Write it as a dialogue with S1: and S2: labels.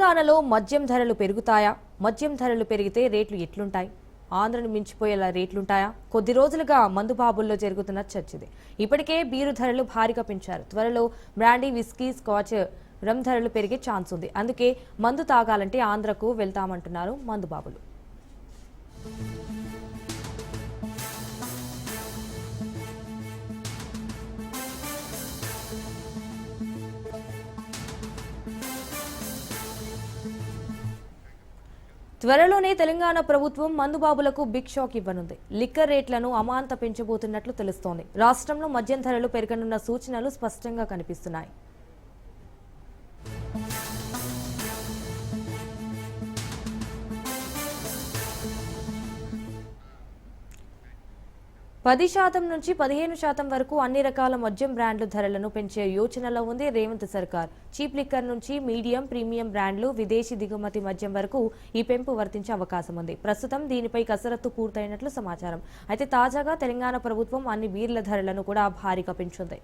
S1: తెలంగాణలో మద్యం ధరలు పెరుగుతాయా? మద్యం ధరలు పెరిగితే రేట్లు ఎట్లుంటాయి? ఆంధ్రను మించిపోయేలా రేట్లుంటాయా? కొద్ది రోజులుగా మందుబాబుల్లో జరుగుతున్న చర్చది. ఇప్పటికే బీరు ధరలు భారీగా పెంచారు. త్వరలో బ్రాండీ, విస్కీ, స్కాచ్, రమ్ ధరలు పెరిగే ఛాన్స్ ఉంది. అందుకే మందు తాగాలంటే ఆంధ్రకు వెళ్తామంటున్నారు మందుబాబులు. త్వరలోనే తెలంగాణ ప్రభుత్వం మందుబాబులకు బిగ్ షాక్ ఇవ్వనుంది. లిక్కర్ రేట్లను అమాంత పెంచబోతున్నట్లు తెలుస్తోంది. రాష్ట్రంలో మద్యం ధరలు పెరగనున్న సూచనలు స్పష్టంగా కనిపిస్తున్నాయి. 10% నుంచి 15% వరకు అన్ని రకాల మద్యం బ్రాండ్లు ధరలను పెంచే యోచనలో ఉంది రేవంత్ సర్కార్. చీప్ లిక్కర్ నుంచి మీడియం, ప్రీమియం బ్రాండ్లు, విదేశీ దిగుమతి మద్యం వరకు ఈ పెంపు వర్తించే అవకాశం ఉంది. ప్రస్తుతం దీనిపై కసరత్తు పూర్తయినట్లు సమాచారం. అయితే తాజాగా తెలంగాణ ప్రభుత్వం అన్ని బీర్ల ధరలను కూడా భారీగా పెంచుంది.